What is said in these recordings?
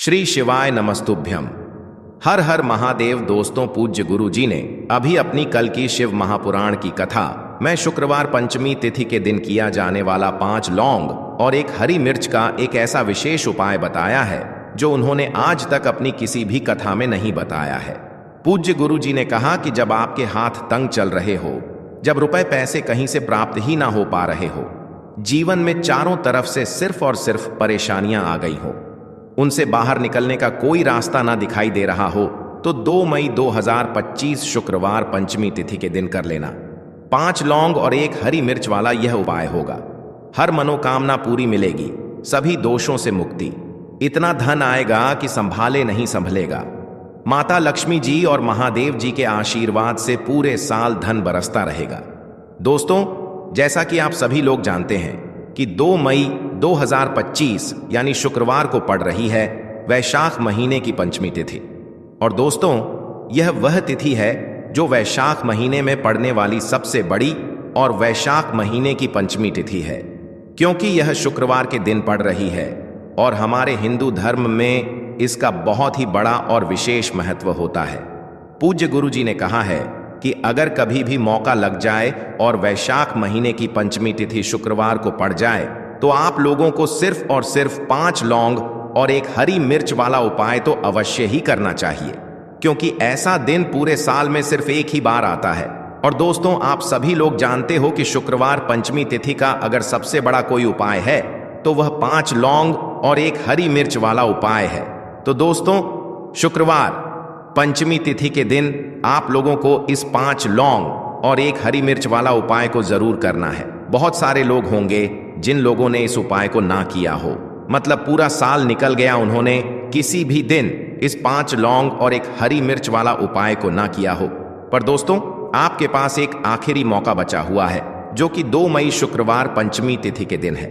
श्री शिवाय नमस्तुभ्यम। हर हर महादेव। दोस्तों, पूज्य गुरु जी ने अभी अपनी कल की शिव महापुराण की कथा में शुक्रवार पंचमी तिथि के दिन किया जाने वाला 5 लौंग और 1 हरी मिर्च का एक ऐसा विशेष उपाय बताया है जो उन्होंने आज तक अपनी किसी भी कथा में नहीं बताया है। पूज्य गुरु जी ने कहा कि जब आपके हाथ तंग चल रहे हो, जब रुपए पैसे कहीं से प्राप्त ही ना हो पा रहे हो, जीवन में चारों तरफ से सिर्फ और सिर्फ परेशानियां आ गई हो, उनसे बाहर निकलने का कोई रास्ता ना दिखाई दे रहा हो, तो 2 मई 2025 शुक्रवार पंचमी तिथि के दिन कर लेना। 5 लौंग और 1 हरी मिर्च वाला यह उपाय होगा। हर मनोकामना पूरी मिलेगी, सभी दोषों से मुक्ति, इतना धन आएगा कि संभाले नहीं संभलेगा। माता लक्ष्मी जी और महादेव जी के आशीर्वाद से पूरे साल धन बरसता रहेगा। दोस्तों, जैसा कि आप सभी लोग जानते हैं कि 2 मई 2025 यानी शुक्रवार को पड़ रही है वैशाख महीने की पंचमी तिथि। और दोस्तों, यह वह तिथि है जो वैशाख महीने में पड़ने वाली सबसे बड़ी और वैशाख महीने की पंचमी तिथि है, क्योंकि यह शुक्रवार के दिन पड़ रही है और हमारे हिंदू धर्म में इसका बहुत ही बड़ा और विशेष महत्व होता है। पूज्य गुरु जी ने कहा है कि अगर कभी भी मौका लग जाए और वैशाख महीने की पंचमी तिथि शुक्रवार को पड़ जाए, तो आप लोगों को सिर्फ और सिर्फ 5 लौंग और 1 हरी मिर्च वाला उपाय तो अवश्य ही करना चाहिए, क्योंकि ऐसा दिन पूरे साल में सिर्फ एक ही बार आता है। और दोस्तों, आप सभी लोग जानते हो कि शुक्रवार पंचमी तिथि का अगर सबसे बड़ा कोई उपाय है तो वह 5 लौंग और 1 हरी मिर्च वाला उपाय है। तो दोस्तों, शुक्रवार पंचमी तिथि के दिन आप लोगों को इस 5 लौंग और 1 हरी मिर्च वाला उपाय को जरूर करना है। बहुत सारे लोग होंगे जिन लोगों ने इस उपाय को ना किया हो, मतलब पूरा साल निकल गया, उन्होंने किसी भी दिन इस 5 लौंग और 1 हरी मिर्च वाला उपाय को ना किया हो। पर दोस्तों, आपके पास एक आखिरी मौका बचा हुआ है, जो कि 2 मई शुक्रवार पंचमी तिथि के दिन है।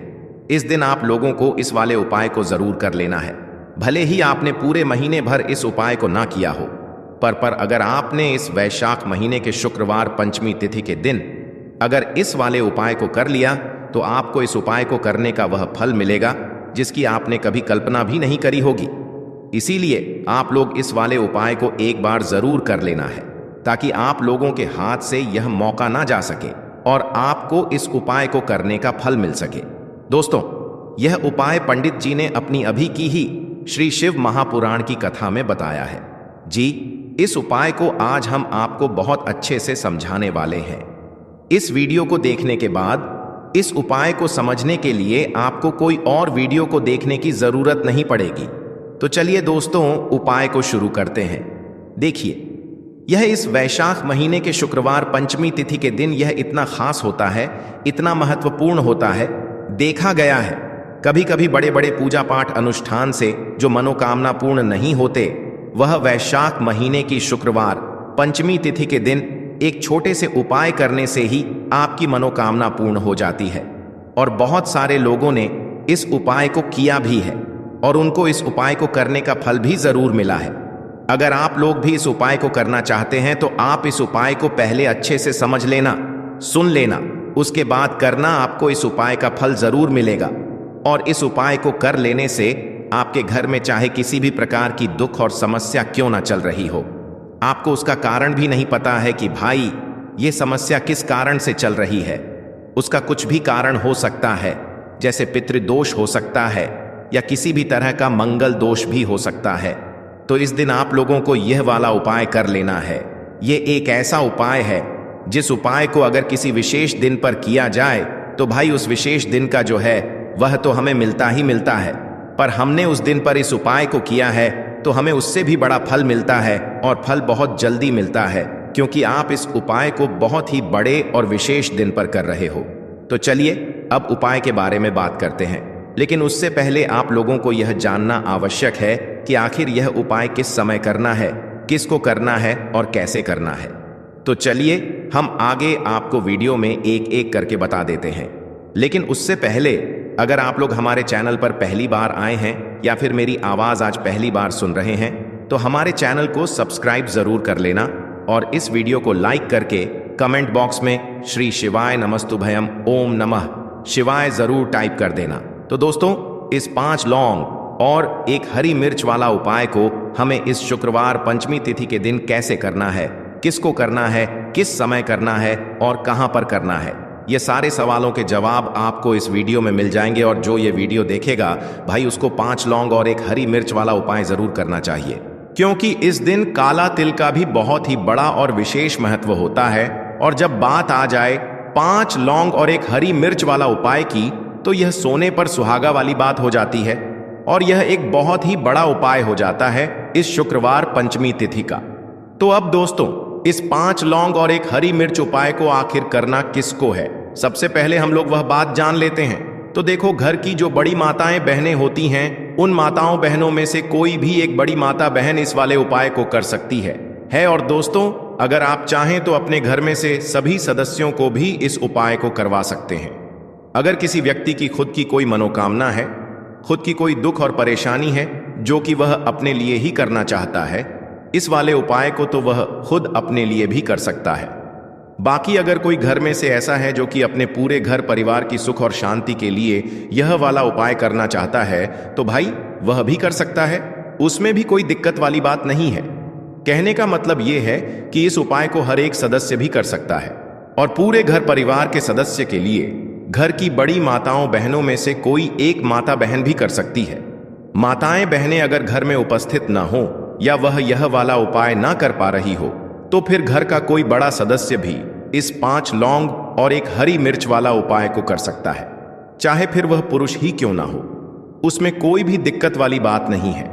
इस दिन आप लोगों को इस वाले उपाय को जरूर कर लेना है। भले ही आपने पूरे महीने भर इस उपाय को ना किया हो, पर अगर आपने इस वैशाख महीने के शुक्रवार पंचमी तिथि के दिन अगर इस वाले उपाय को कर लिया, तो आपको इस उपाय को करने का वह फल मिलेगा जिसकी आपने कभी कल्पना भी नहीं करी होगी। इसीलिए आप लोग इस वाले उपाय को एक बार जरूर कर लेना है, ताकि आप लोगों के हाथ से यह मौका ना जा सके और आपको इस उपाय को करने का फल मिल सके। दोस्तों, यह उपाय पंडित जी ने अपनी अभी की ही श्री शिव महापुराण की कथा में बताया है। जी, इस उपाय को आज हम आपको बहुत अच्छे से समझाने वाले हैं। इस वीडियो को देखने के बाद इस उपाय को समझने के लिए आपको कोई और वीडियो को देखने की जरूरत नहीं पड़ेगी। तो चलिए दोस्तों, उपाय को शुरू करते हैं। देखिए, यह इस वैशाख महीने के शुक्रवार पंचमी तिथि के दिन यह इतना खास होता है, इतना महत्वपूर्ण होता है। देखा गया है कभी कभी बड़े बड़े पूजा पाठ अनुष्ठान से जो मनोकामना पूर्ण नहीं होते, वह वैशाख महीने की शुक्रवार पंचमी तिथि के दिन एक छोटे से उपाय करने से ही आपकी मनोकामना पूर्ण हो जाती है। और बहुत सारे लोगों ने इस उपाय को किया भी है और उनको इस उपाय को करने का फल भी जरूर मिला है। अगर आप लोग भी इस उपाय को करना चाहते हैं तो आप इस उपाय को पहले अच्छे से समझ लेना, सुन लेना, उसके बाद करना। आपको इस उपाय का फल जरूर मिलेगा। और इस उपाय को कर लेने से आपके घर में चाहे किसी भी प्रकार की दुख और समस्या क्यों ना चल रही हो, आपको उसका कारण भी नहीं पता है कि भाई ये समस्या किस कारण से चल रही है, उसका कुछ भी कारण हो सकता है, जैसे पितृदोष हो सकता है या किसी भी तरह का मंगल दोष भी हो सकता है। तो इस दिन आप लोगों को यह वाला उपाय कर लेना है। ये एक ऐसा उपाय है जिस उपाय को अगर किसी विशेष दिन पर किया जाए तो भाई उस विशेष दिन का जो है वह तो हमें मिलता ही मिलता है, पर हमने उस दिन पर इस उपाय को किया है तो हमें उससे भी बड़ा फल मिलता है और फल बहुत जल्दी मिलता है, क्योंकि आप इस उपाय को बहुत ही बड़े और विशेष दिन पर कर रहे हो। तो चलिए अब उपाय के बारे में बात करते हैं, लेकिन उससे पहले आप लोगों को यह जानना आवश्यक है कि आखिर यह उपाय किस समय करना है, किसको करना है और कैसे करना है। तो चलिए हम आगे आपको वीडियो में एक एक करके बता देते हैं। लेकिन उससे पहले अगर आप लोग हमारे चैनल पर पहली बार आए हैं या फिर मेरी आवाज़ आज पहली बार सुन रहे हैं, तो हमारे चैनल को सब्सक्राइब ज़रूर कर लेना और इस वीडियो को लाइक करके कमेंट बॉक्स में श्री शिवाय नमस्तुभयम ओम नमः शिवाय ज़रूर टाइप कर देना। तो दोस्तों, इस 5 लौंग और एक हरी मिर्च वाला उपाय को हमें इस शुक्रवार पंचमी तिथि के दिन कैसे करना है, किसको करना है, किस समय करना है और कहां पर करना है, ये सारे सवालों के जवाब आपको इस वीडियो में मिल जाएंगे। और जो ये वीडियो देखेगा भाई, उसको 5 लौंग और एक हरी मिर्च वाला उपाय जरूर करना चाहिए, क्योंकि इस दिन काला तिल का भी बहुत ही बड़ा और विशेष महत्व होता है। और जब बात आ जाए 5 लौंग और एक हरी मिर्च वाला उपाय की, तो यह सोने पर सुहागा वाली बात हो जाती है और यह एक बहुत ही बड़ा उपाय हो जाता है इस शुक्रवार पंचमी तिथि का। तो अब दोस्तों, इस 5 लौंग और एक हरी मिर्च उपाय को आखिर करना किसको है, सबसे पहले हम लोग वह बात जान लेते हैं। तो देखो, घर की जो बड़ी माताएं बहनें होती हैं, उन माताओं बहनों में से कोई भी एक बड़ी माता बहन इस वाले उपाय को कर सकती है। और दोस्तों, अगर आप चाहें तो अपने घर में से सभी सदस्यों को भी इस उपाय को करवा सकते हैं। अगर किसी व्यक्ति की खुद की कोई मनोकामना है, खुद की कोई दुख और परेशानी है जो कि वह अपने लिए ही करना चाहता है, इस वाले उपाय को तो वह खुद अपने लिए भी कर सकता है। बाकी अगर कोई घर में से ऐसा है जो कि अपने पूरे घर परिवार की सुख और शांति के लिए यह वाला उपाय करना चाहता है, तो भाई वह भी कर सकता है, उसमें भी कोई दिक्कत वाली बात नहीं है। कहने का मतलब यह है कि इस उपाय को हर एक सदस्य भी कर सकता है और पूरे घर परिवार के सदस्य के लिए घर की बड़ी माताओं बहनों में से कोई एक माता बहन भी कर सकती है। माताएं बहनें अगर घर में उपस्थित न हो या वह यह वाला उपाय ना कर पा रही हो, तो फिर घर का कोई बड़ा सदस्य भी इस 5 लौंग और एक हरी मिर्च वाला उपाय को कर सकता है, चाहे फिर वह पुरुष ही क्यों ना हो, उसमें कोई भी दिक्कत वाली बात नहीं है।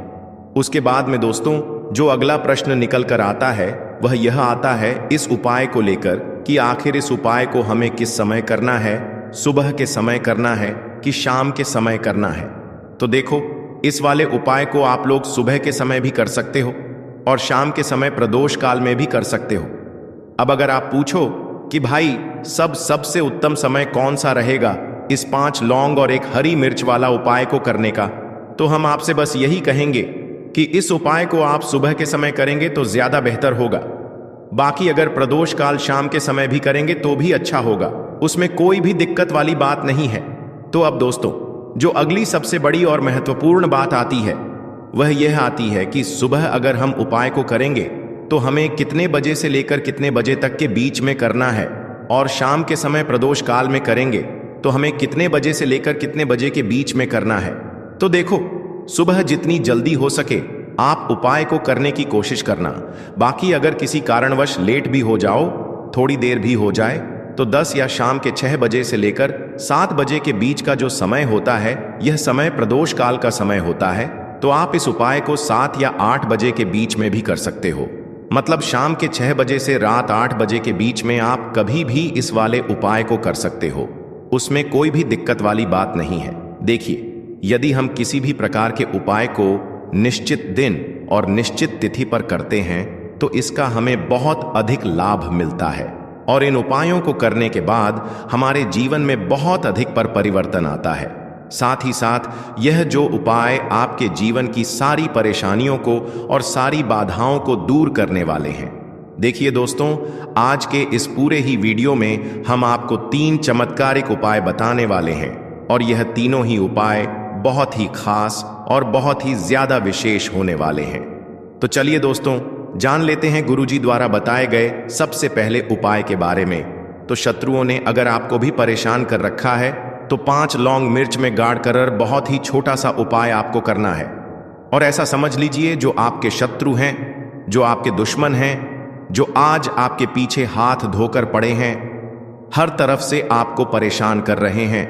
उसके बाद में दोस्तों, जो अगला प्रश्न निकल कर आता है वह यह आता है इस उपाय को लेकर कि आखिर इस उपाय को हमें किस समय करना है, सुबह के समय करना है कि शाम के समय करना है। तो देखो, इस वाले उपाय को आप लोग सुबह के समय भी कर सकते हो और शाम के समय प्रदोष काल में भी कर सकते हो। अब अगर आप पूछो कि भाई सबसे उत्तम समय कौन सा रहेगा इस 5 लौंग और एक हरी मिर्च वाला उपाय को करने का, तो हम आपसे बस यही कहेंगे कि इस उपाय को आप सुबह के समय करेंगे तो ज्यादा बेहतर होगा। बाकी अगर प्रदोष काल शाम के समय भी करेंगे तो भी अच्छा होगा, उसमें कोई भी दिक्कत वाली बात नहीं है। तो अब दोस्तों, जो अगली सबसे बड़ी और महत्वपूर्ण बात आती है वह यह आती है कि सुबह अगर हम उपाय को करेंगे तो हमें कितने बजे से लेकर कितने बजे तक के बीच में करना है, और शाम के समय प्रदोष काल में करेंगे तो हमें कितने बजे से लेकर कितने बजे के बीच में करना है। तो देखो, सुबह जितनी जल्दी हो सके आप उपाय को करने की कोशिश करना। बाकी अगर किसी कारणवश लेट भी हो जाओ, थोड़ी देर भी हो जाए, तो 10 या शाम के 6 बजे से लेकर 7 बजे के बीच का जो समय होता है, यह समय प्रदोष काल का समय होता है। तो आप इस उपाय को 7 या 8 बजे के बीच में भी कर सकते हो। मतलब शाम के 6 बजे से रात 8 बजे के बीच में आप कभी भी इस वाले उपाय को कर सकते हो, उसमें कोई भी दिक्कत वाली बात नहीं है। देखिए, यदि हम किसी भी प्रकार के उपाय को निश्चित दिन और निश्चित तिथि पर करते हैं तो इसका हमें बहुत अधिक लाभ मिलता है और इन उपायों को करने के बाद हमारे जीवन में बहुत अधिक परिवर्तन आता है। साथ ही साथ यह जो उपाय आपके जीवन की सारी परेशानियों को और सारी बाधाओं को दूर करने वाले हैं। देखिए दोस्तों, आज के इस पूरे ही वीडियो में हम आपको 3 चमत्कारिक उपाय बताने वाले हैं और यह तीनों ही उपाय बहुत ही खास और बहुत ही ज्यादा विशेष होने वाले हैं। तो चलिए दोस्तों, जान लेते हैं गुरुजी द्वारा बताए गए सबसे पहले उपाय के बारे में। तो शत्रुओं ने अगर आपको भी परेशान कर रखा है तो 5 लौंग मिर्च में गाड़ कर बहुत ही छोटा सा उपाय आपको करना है। और ऐसा समझ लीजिए, जो आपके शत्रु हैं, जो आपके दुश्मन हैं, जो आज आपके पीछे हाथ धोकर पड़े हैं, हर तरफ से आपको परेशान कर रहे हैं,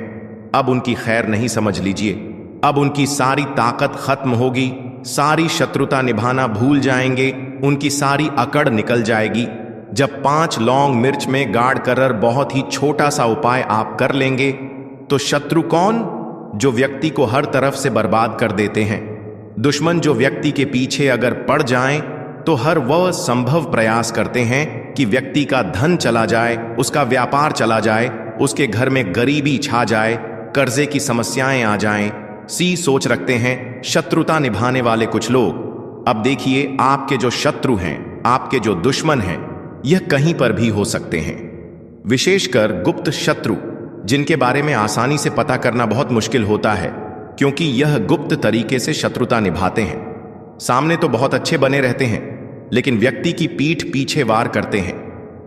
अब उनकी खैर नहीं समझ लीजिए। अब उनकी सारी ताकत खत्म होगी, सारी शत्रुता निभाना भूल जाएंगे, उनकी सारी अकड़ निकल जाएगी। जब 5 लौंग मिर्च में गाड़ कर बहुत ही छोटा सा उपाय आप कर लेंगे तो शत्रु कौन? जो व्यक्ति को हर तरफ से बर्बाद कर देते हैं। दुश्मन जो व्यक्ति के पीछे अगर पड़ जाएं तो हर वह संभव प्रयास करते हैं कि व्यक्ति का धन चला जाए, उसका व्यापार चला जाए, उसके घर में गरीबी छा जाए, कर्जे की समस्याएं आ जाएं। सोच रखते हैं शत्रुता निभाने वाले कुछ लोग। अब देखिए, आपके जो शत्रु हैं, आपके जो दुश्मन हैं, यह कहीं पर भी हो सकते हैं। विशेषकर गुप्त शत्रु, जिनके बारे में आसानी से पता करना बहुत मुश्किल होता है, क्योंकि यह गुप्त तरीके से शत्रुता निभाते हैं। सामने तो बहुत अच्छे बने रहते हैं, लेकिन व्यक्ति की पीठ पीछे वार करते हैं।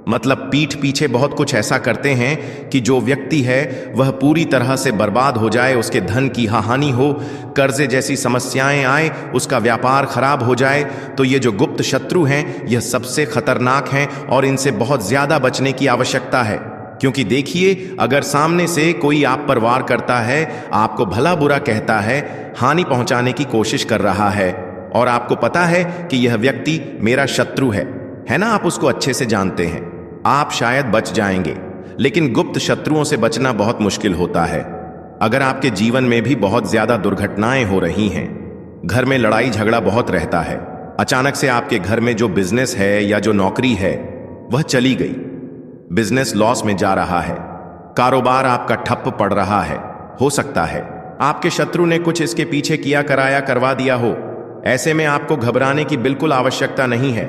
मतलब पीठ पीछे बहुत कुछ ऐसा करते हैं कि जो व्यक्ति है वह पूरी तरह से बर्बाद हो जाए, उसके धन की हानि हो, कर्जे जैसी समस्याएं आए, उसका व्यापार खराब हो जाए। तो ये जो गुप्त शत्रु हैं यह सबसे खतरनाक हैं और इनसे बहुत ज्यादा बचने की आवश्यकता है। क्योंकि देखिए, अगर सामने से कोई आप पर वार करता है, आपको भला बुरा कहता है, हानि पहुंचाने की कोशिश कर रहा है, और आपको पता है कि यह व्यक्ति मेरा शत्रु है ना, आप उसको अच्छे से जानते हैं, आप शायद बच जाएंगे। लेकिन गुप्त शत्रुओं से बचना बहुत मुश्किल होता है। अगर आपके जीवन में भी बहुत ज्यादा दुर्घटनाएं हो रही हैं, घर में लड़ाई झगड़ा बहुत रहता है, अचानक से आपके घर में जो बिजनेस है या जो नौकरी है वह चली गई, बिजनेस लॉस में जा रहा है, कारोबार आपका ठप्प पड़ रहा है, हो सकता है आपके शत्रु ने कुछ इसके पीछे किया कराया करवा दिया हो। ऐसे में आपको घबराने की बिल्कुल आवश्यकता नहीं है।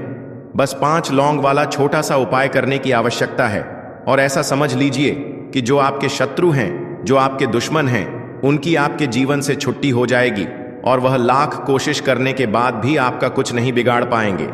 बस 5 लौंग वाला छोटा सा उपाय करने की आवश्यकता है। और ऐसा समझ लीजिए कि जो आपके शत्रु हैं, जो आपके दुश्मन हैं, उनकी आपके जीवन से छुट्टी हो जाएगी और वह लाख कोशिश करने के बाद भी आपका कुछ नहीं बिगाड़ पाएंगे।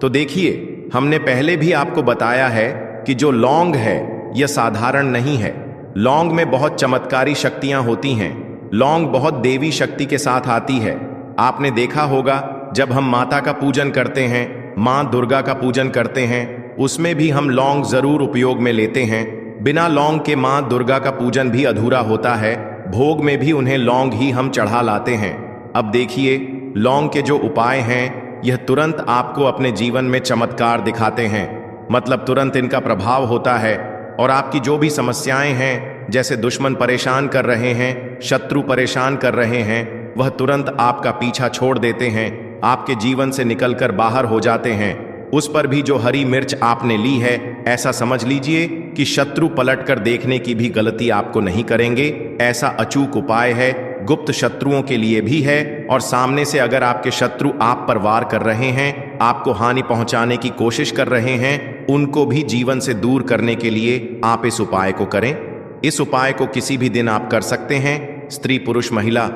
तो देखिए, हमने पहले भी आपको बताया है कि जो लौंग है यह साधारण नहीं है। लौंग में बहुत चमत्कारी शक्तियां होती हैं। लौंग बहुत देवी शक्ति के साथ आती है। आपने देखा होगा, जब हम माता का पूजन करते हैं, माँ दुर्गा का पूजन करते हैं, उसमें भी हम लौंग जरूर उपयोग में लेते हैं। बिना लौंग के माँ दुर्गा का पूजन भी अधूरा होता है। भोग में भी उन्हें लौंग ही हम चढ़ा लाते हैं। अब देखिए, लौंग के जो उपाय हैं यह तुरंत आपको अपने जीवन में चमत्कार दिखाते हैं। मतलब तुरंत इनका प्रभाव होता है और आपकी जो भी समस्याएं हैं, जैसे दुश्मन परेशान कर रहे हैं, शत्रु परेशान कर रहे हैं, वह तुरंत आपका पीछा छोड़ देते हैं, आपके जीवन से निकलकर बाहर हो जाते हैं। उस पर भी जो हरी मिर्च आपने ली है, ऐसा समझ लीजिए कि शत्रु पलटकर देखने की भी गलती आपको नहीं करेंगे। ऐसा अचूक उपाय है, गुप्त शत्रुओं के लिए भी है। और सामने से अगर आपके शत्रु आप पर वार कर रहे हैं, आपको हानि पहुंचाने की कोशिश कर रहे हैं, उनको भी जीवन से दूर करने के लिए आप इस उपाय को करें। इस उपाय को किसी भी दिन आप कर सकते हैं। स्त्री पुरुष महिला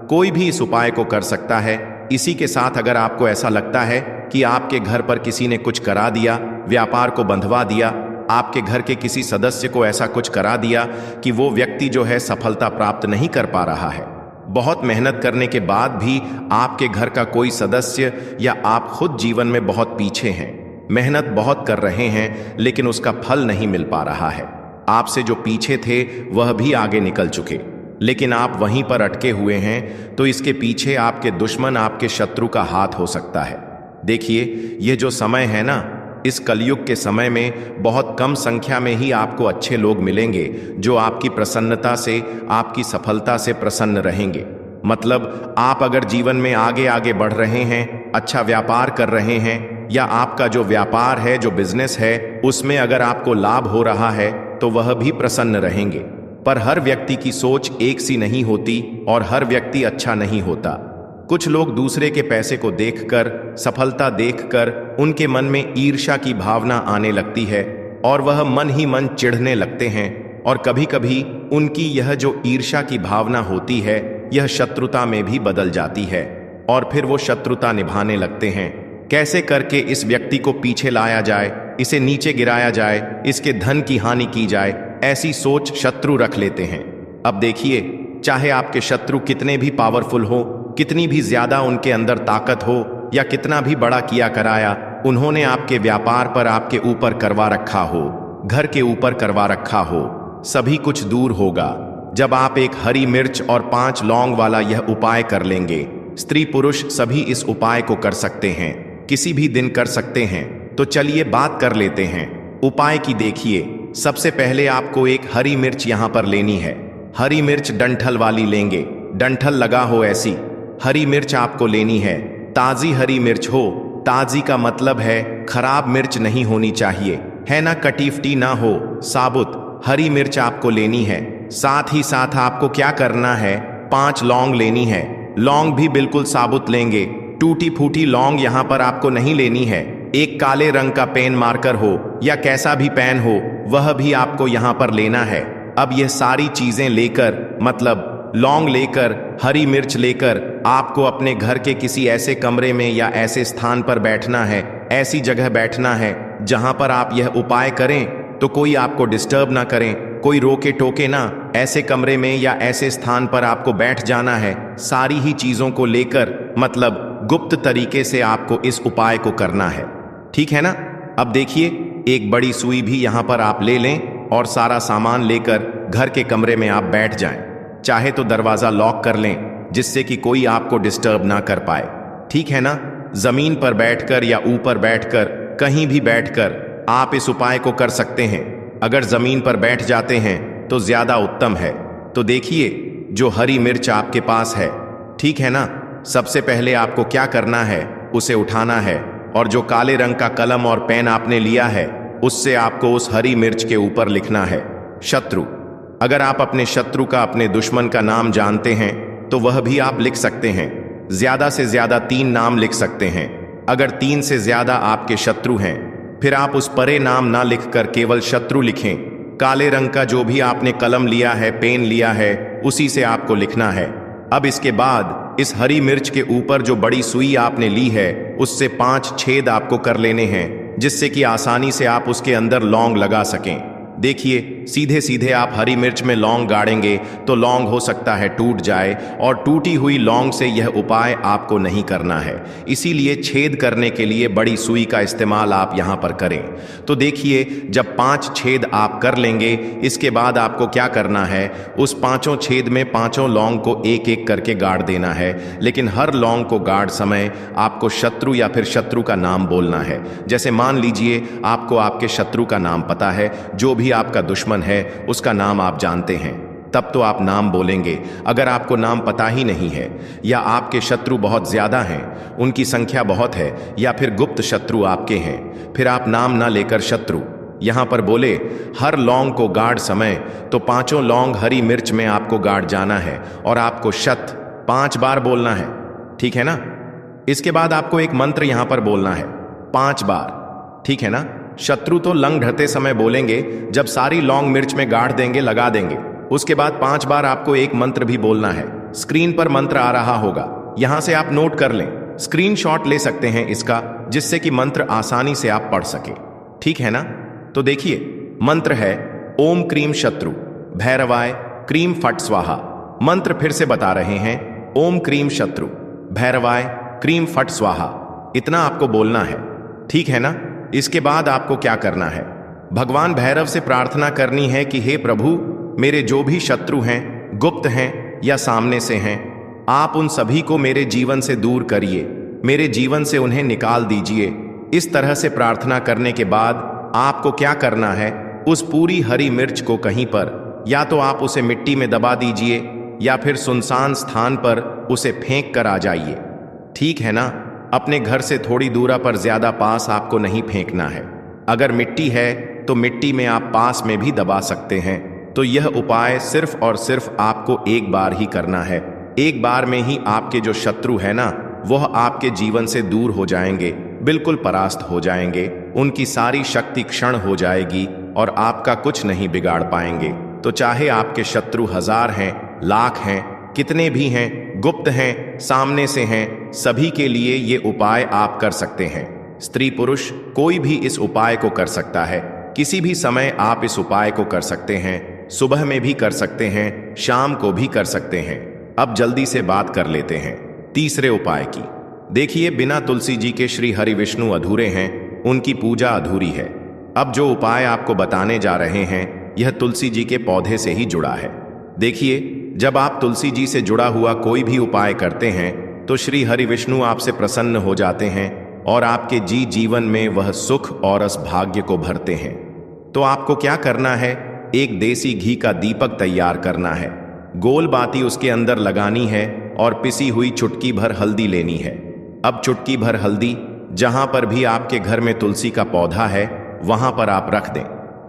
कोई भी इस उपाय को कर सकता है। इसी के साथ अगर आपको ऐसा लगता है कि आपके घर पर किसी ने कुछ करा दिया, व्यापार को बंधवा दिया, आपके घर के किसी सदस्य को ऐसा कुछ करा दिया कि वो व्यक्ति जो है सफलता प्राप्त नहीं कर पा रहा है, बहुत मेहनत करने के बाद भी आपके घर का कोई सदस्य या आप खुद जीवन में बहुत पीछे हैं, मेहनत बहुत कर रहे हैं लेकिन उसका फल नहीं मिल पा रहा है, आपसे जो पीछे थे वह भी आगे निकल चुके, लेकिन आप वहीं पर अटके हुए हैं, तो इसके पीछे आपके दुश्मन, आपके शत्रु का हाथ हो सकता है। देखिए, ये जो समय है ना, इस कलयुग के समय में बहुत कम संख्या में ही आपको अच्छे लोग मिलेंगे जो आपकी प्रसन्नता से, आपकी सफलता से प्रसन्न रहेंगे। मतलब आप अगर जीवन में आगे आगे बढ़ रहे हैं, अच्छा व्यापार कर रहे हैं, या आपका जो व्यापार है, जो बिजनेस है, उसमें अगर आपको लाभ हो रहा है, तो वह भी प्रसन्न रहेंगे। पर हर व्यक्ति की सोच एक सी नहीं होती और हर व्यक्ति अच्छा नहीं होता। कुछ लोग दूसरे के पैसे को देखकर, सफलता देखकर उनके मन में ईर्ष्या की भावना आने लगती है और वह मन ही मन चिढ़ने लगते हैं। और कभी कभी उनकी यह जो ईर्ष्या की भावना होती है, यह शत्रुता में भी बदल जाती है और फिर वो शत्रुता निभाने लगते हैं। कैसे करके इस व्यक्ति को पीछे लाया जाए, इसे नीचे गिराया जाए, इसके धन की हानि की जाए, ऐसी सोच शत्रु रख लेते हैं। अब देखिए, चाहे आपके शत्रु कितने भी पावरफुल हो, कितनी भी ज्यादा उनके अंदर ताकत हो, या कितना भी बड़ा किया कराया उन्होंने आपके व्यापार पर, आपके ऊपर करवा रखा हो, घर के ऊपर करवा रखा हो, सभी कुछ दूर होगा जब आप एक हरी मिर्च और 5 लौंग वाला यह उपाय कर लेंगे। स्त्री पुरुष सभी इस उपाय को कर सकते हैं, किसी भी दिन कर सकते हैं। तो चलिए बात कर लेते हैं उपाय की। देखिए, सबसे पहले आपको एक हरी मिर्च यहां पर लेनी है। हरी मिर्च डंठल वाली लेंगे, डंठल लगा हो ऐसी हरी मिर्च आपको लेनी है। ताजी हरी मिर्च हो, ताजी का मतलब है खराब मिर्च नहीं होनी चाहिए, है ना, कटीफटी ना हो, साबुत हरी मिर्च आपको लेनी है। साथ ही साथ आपको क्या करना है, 5 लौंग लेनी है। लौंग भी बिल्कुल साबुत लेंगे, टूटी फूटी लौंग यहां पर आपको नहीं लेनी है। एक काले रंग का पेन मार्कर हो या कैसा भी पेन हो, वह भी आपको यहां पर लेना है। अब यह सारी चीजें लेकर, मतलब लौंग लेकर, हरी मिर्च लेकर आपको अपने घर के किसी ऐसे कमरे में या ऐसे स्थान पर बैठना है, ऐसी जगह बैठना है जहां पर आप यह उपाय करें तो कोई आपको डिस्टर्ब ना करें, कोई रोके टोके ना। ऐसे कमरे में या ऐसे स्थान पर आपको बैठ जाना है। सारी ही चीजों को लेकर, मतलब गुप्त तरीके से आपको इस उपाय को करना है, ठीक है ना। अब देखिए, एक बड़ी सुई भी यहां पर आप ले लें और सारा सामान लेकर घर के कमरे में आप बैठ जाएं। चाहे तो दरवाजा लॉक कर लें जिससे कि कोई आपको डिस्टर्ब ना कर पाए, ठीक है ना। जमीन पर बैठकर या ऊपर बैठकर, कहीं भी बैठकर आप इस उपाय को कर सकते हैं। अगर जमीन पर बैठ जाते हैं तो ज्यादा उत्तम है। तो देखिए, जो हरी मिर्च आपके पास है, ठीक है ना, सबसे पहले आपको क्या करना है, उसे उठाना है और जो काले रंग का कलम और पेन आपने लिया है उससे आपको उस हरी मिर्च के ऊपर लिखना है शत्रु। अगर आप अपने शत्रु का, अपने दुश्मन का नाम जानते हैं तो वह भी आप लिख सकते हैं। ज्यादा से ज्यादा 3 नाम लिख सकते हैं। अगर 3 से ज्यादा आपके शत्रु हैं फिर आप उस परे नाम ना लिखकर केवल शत्रु लिखें। काले रंग का जो भी आपने कलम लिया है, पेन लिया है, उसी से आपको लिखना है। अब इसके बाद इस हरी मिर्च के ऊपर जो बड़ी सुई आपने ली है उससे 5 छेद आपको कर लेने हैं जिससे कि आसानी से आप उसके अंदर लौंग लगा सकें। देखिए, सीधे सीधे आप हरी मिर्च में लौंग गाड़ेंगे तो लौंग हो सकता है टूट जाए, और टूटी हुई लौंग से यह उपाय आपको नहीं करना है। इसीलिए छेद करने के लिए बड़ी सुई का इस्तेमाल आप यहाँ पर करें। तो देखिए, जब 5 छेद आप कर लेंगे, इसके बाद आपको क्या करना है, उस 5 छेद में 5 लौंग को एक एक करके गाड़ देना है। लेकिन हर लौंग को गाड़ समय आपको शत्रु या फिर शत्रु का नाम बोलना है। जैसे मान लीजिए आपको आपके शत्रु का नाम पता है, जो भी आपका दुश्मन है उसका नाम आप जानते हैं, तब तो आप नाम बोलेंगे। अगर आपको नाम पता ही नहीं है या आपके शत्रु बहुत ज्यादा हैं, उनकी संख्या बहुत है, या फिर गुप्त शत्रु आपके हैं, फिर आप नाम ना लेकर शत्रु यहां पर बोले। हर लौंग को गाड़ समय तो 5 लौंग हरी मिर्च में आपको गाड़ जाना है और आपको शत 5 बार बोलना है, ठीक है ना। इसके बाद आपको एक मंत्र यहां पर बोलना है 5 बार, ठीक है ना। शत्रु तो लंग ढरते समय बोलेंगे, जब सारी लौंग मिर्च में गाड़ देंगे, लगा देंगे। उसके बाद 5 बार आपको एक मंत्र भी बोलना है। स्क्रीन पर मंत्र आ रहा होगा, यहां से आप नोट कर लें, स्क्रीनशॉट ले सकते हैं इसका, जिससे कि मंत्र आसानी से आप पढ़ सके, ठीक है ना। तो देखिए, मंत्र है ओम क्रीम शत्रु भैरवाय क्रीम फट स्वाहा। मंत्र फिर से बता रहे हैं, ओम क्रीम शत्रु भैरवाय क्रीम फट स्वाहा। इतना आपको बोलना है, ठीक है ना। इसके बाद आपको क्या करना है, भगवान भैरव से प्रार्थना करनी है कि हे प्रभु, मेरे जो भी शत्रु हैं, गुप्त हैं या सामने से हैं, आप उन सभी को मेरे जीवन से दूर करिए, मेरे जीवन से उन्हें निकाल दीजिए। इस तरह से प्रार्थना करने के बाद आपको क्या करना है, उस पूरी हरी मिर्च को कहीं पर या तो आप उसे मिट्टी में दबा दीजिए या फिर सुनसान स्थान पर उसे फेंक कर आ जाइए, ठीक है ना। अपने घर से थोड़ी दूरा पर ज्यादा पास आपको नहीं फेंकना है। अगर मिट्टी है तो मिट्टी में आप पास में भी दबा सकते हैं। तो यह उपाय सिर्फ और सिर्फ आपको एक बार ही करना है। एक बार में ही आपके जो शत्रु है ना, वह आपके जीवन से दूर हो जाएंगे, बिल्कुल परास्त हो जाएंगे। उनकी सारी शक्ति क्षण हो जाएगी और आपका कुछ नहीं बिगाड़ पाएंगे। तो चाहे आपके शत्रु 1000 हैं, लाख हैं, कितने भी हैं, गुप्त हैं, सामने से हैं, सभी के लिए ये उपाय आप कर सकते हैं। स्त्री पुरुष कोई भी इस उपाय को कर सकता है। किसी भी समय आप इस उपाय को कर सकते हैं। सुबह में भी कर सकते हैं, शाम को भी कर सकते हैं। अब जल्दी से बात कर लेते हैं तीसरे उपाय की। देखिए, बिना तुलसी जी के श्री हरि विष्णु अधूरे हैं, उनकी पूजा अधूरी है। अब जो उपाय आपको बताने जा रहे हैं, यह तुलसी जी के पौधे से ही जुड़ा है। देखिए, जब आप तुलसी जी से जुड़ा हुआ कोई भी उपाय करते हैं तो श्री हरि विष्णु आपसे प्रसन्न हो जाते हैं और आपके जीवन में वह सुख और भाग्य को भरते हैं। तो आपको क्या करना है, एक देसी घी का दीपक तैयार करना है, गोल बाती उसके अंदर लगानी है और पिसी हुई चुटकी भर हल्दी लेनी है। अब चुटकी भर हल्दी जहां पर भी आपके घर में तुलसी का पौधा है वहां पर आप रख दें।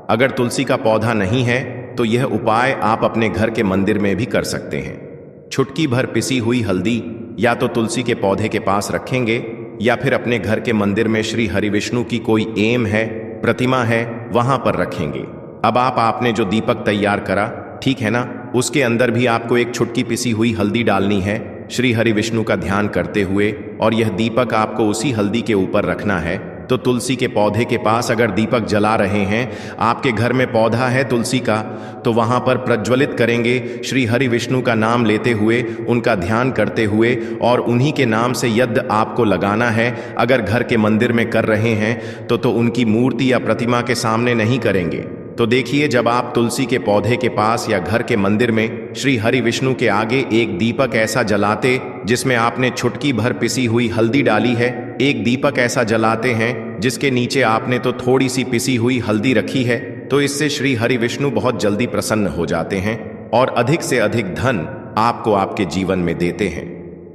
अगर तुलसी का पौधा नहीं है तो यह उपाय आप अपने घर के मंदिर में भी कर सकते हैं। चुटकी भर पिसी हुई हल्दी या तो तुलसी के पौधे के पास रखेंगे या फिर अपने घर के मंदिर में श्री हरि विष्णु की कोई एम है, प्रतिमा है, वहां पर रखेंगे। अब आपने जो दीपक तैयार करा, ठीक है ना, उसके अंदर भी आपको एक छुटकी पिसी हुई हल्दी डालनी है श्री हरि विष्णु का ध्यान करते हुए, और यह दीपक आपको उसी हल्दी के ऊपर रखना है। तो तुलसी के पौधे के पास अगर दीपक जला रहे हैं, आपके घर में पौधा है तुलसी का, तो वहां पर प्रज्वलित करेंगे श्री हरि विष्णु का नाम लेते हुए, उनका ध्यान करते हुए, और उन्हीं के नाम से यज्ञ आपको लगाना है। अगर घर के मंदिर में कर रहे हैं तो उनकी मूर्ति या प्रतिमा के सामने नहीं करेंगे। तो देखिए, जब आप तुलसी के पौधे के पास या घर के मंदिर में श्री हरि विष्णु के आगे एक दीपक ऐसा जलाते जिसमें आपने छुटकी भर पिसी हुई हल्दी डाली है, एक दीपक ऐसा जलाते हैं जिसके नीचे आपने तो थोड़ी सी पिसी हुई हल्दी रखी है, तो इससे श्री हरि विष्णु बहुत जल्दी प्रसन्न हो जाते हैं और अधिक से अधिक धन आपको आपके जीवन में देते हैं।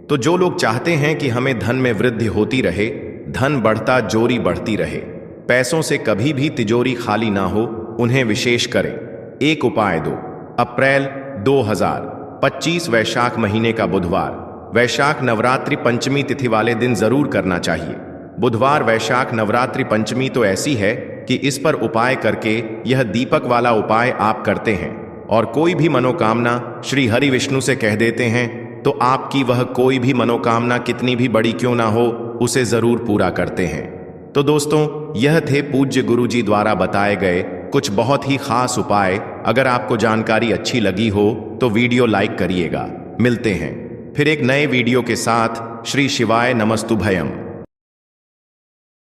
तो जो लोग चाहते हैं कि हमें धन में वृद्धि होती रहे, धन बढ़ता जोरी बढ़ती रहे, पैसों से कभी भी तिजोरी खाली ना हो, उन्हें विशेष करें एक उपाय दो। अप्रैल 2025 वैशाख महीने का बुधवार, वैशाख नवरात्रि पंचमी तिथि वाले दिन जरूर करना चाहिए। बुधवार वैशाख नवरात्रि पंचमी तो ऐसी है कि इस पर उपाय करके यह दीपक वाला उपाय आप करते हैं और कोई भी मनोकामना श्री हरि विष्णु से कह देते हैं, तो आपकी वह कोई भी मनोकामना कितनी भी बड़ी क्यों ना हो, उसे जरूर पूरा करते हैं। तो दोस्तों, यह थे पूज्य गुरुजी द्वारा बताए गए कुछ बहुत ही खास उपाय। अगर आपको जानकारी अच्छी लगी हो तो वीडियो लाइक करिएगा। मिलते हैं फिर एक नए वीडियो के साथ। श्री शिवाय नमस्तुभयम।